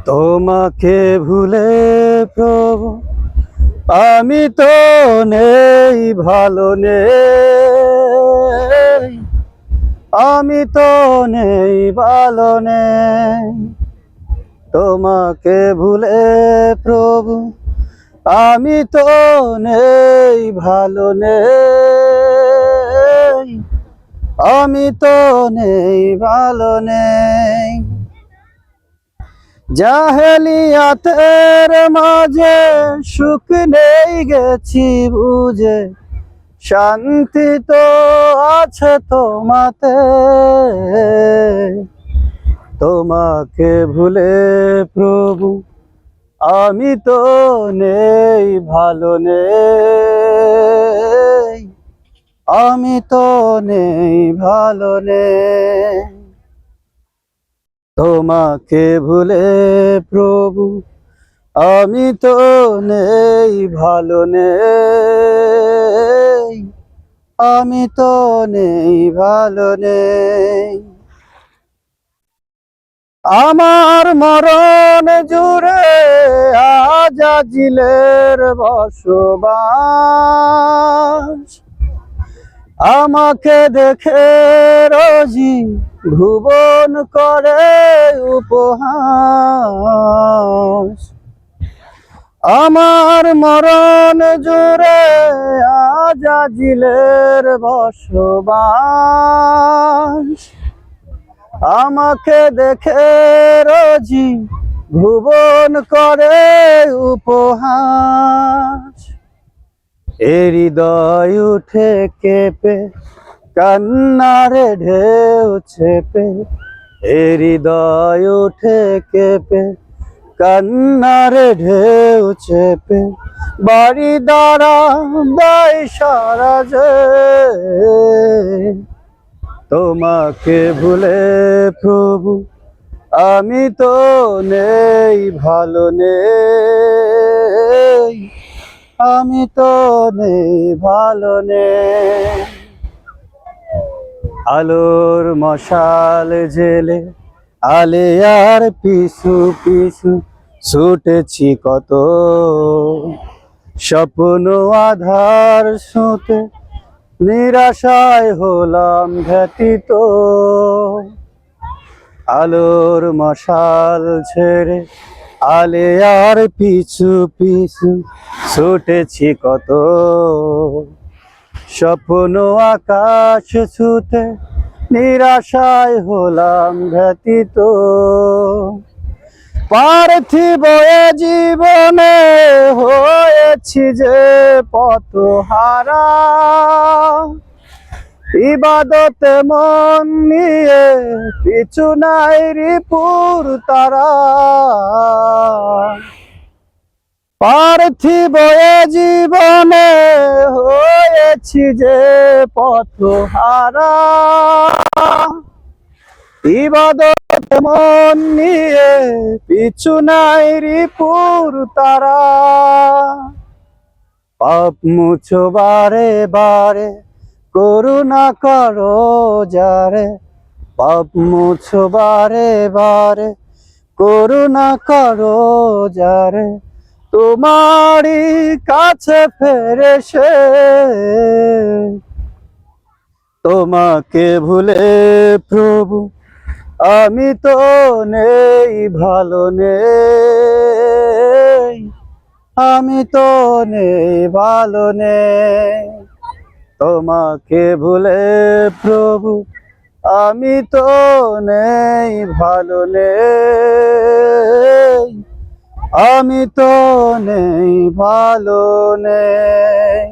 তোমাকে ভুলে প্রভু আমি তো নেই, ভালো নেই, আমি তো নেই, ভালো নেই। তোমাকে ভুলে প্রভু আমি তো নেই, ভালো নেই, আমি তো নেই, ভালো নেই। জাহেলিয়াতের মাঝে সুখ নেই গেছি বুঝে, শান্তি তো আছে তোমাতে। তোমাকে ভুলে প্রভু আমি তো নেই, ভালো নেই, আমি তো নেই, ভালো নেই। তোমাকে ভুলে প্রভু আমি তো নেই, ভালো নেই, আমি তো নেই, ভালো নেই। আমার মরণ জুড়ে আজাজিলের বসবাস, আমাকে দেখে রোজি ভুবন করে উপহাস। আমার মরণ জুড়ে আজাজিলের বসবাস, আমাকে দেখে রোজি ভুবন করে উপহাস। এ হৃদয় উঠে কেঁপে কান্নারে ঢেউ চেপে, এ হৃদয় উঠে কেঁপে কান্নারে ঢেউ চেপে, বাড়ি দ্বারা দায় সারা যে। তোমাকে ভুলে প্রভু আমি তো নেই, ভালো নেই, আমি তো নেই, ভালো নেই। আলোর মশাল জেলে আলেয়ার পিছু পিছু ছুটেছি কত, স্বপ্ন আধার শুতে নিরাশায় হলাম ব্যতীত। আলোর মশাল ছেড়ে আলেয়ার পিছু পিছু ছুটেছি কত, স্বপ্ন আকাশ ছুতে নিরাশায় হলাম ব্যতীত। পার্থিব জীবনে হয়েছি যে পথহারা, ইবাদতে মন নিয়ে পিছু নাই রিপুর তারা। পার্থিব জীবনে হয়েছি যে পথহারা, ইবাদতে মন নিয়ে পিছু নাই রিপুর তারা। পাপ মুছো বারে বারে করুণা করো যারে, পাপ মুছো বারে বারে করুণা করো যারে, তোমারই কাছে ফেরে সে। তোমাকে ভুলে প্রভু আমি তো নেই, ভালো নেই, আমি তো নেই, ভালো নেই। তোমাকে ভুলে প্রভু আমি তো নেই, ভালো নেই, আমি তো নেই, ভালো নেই।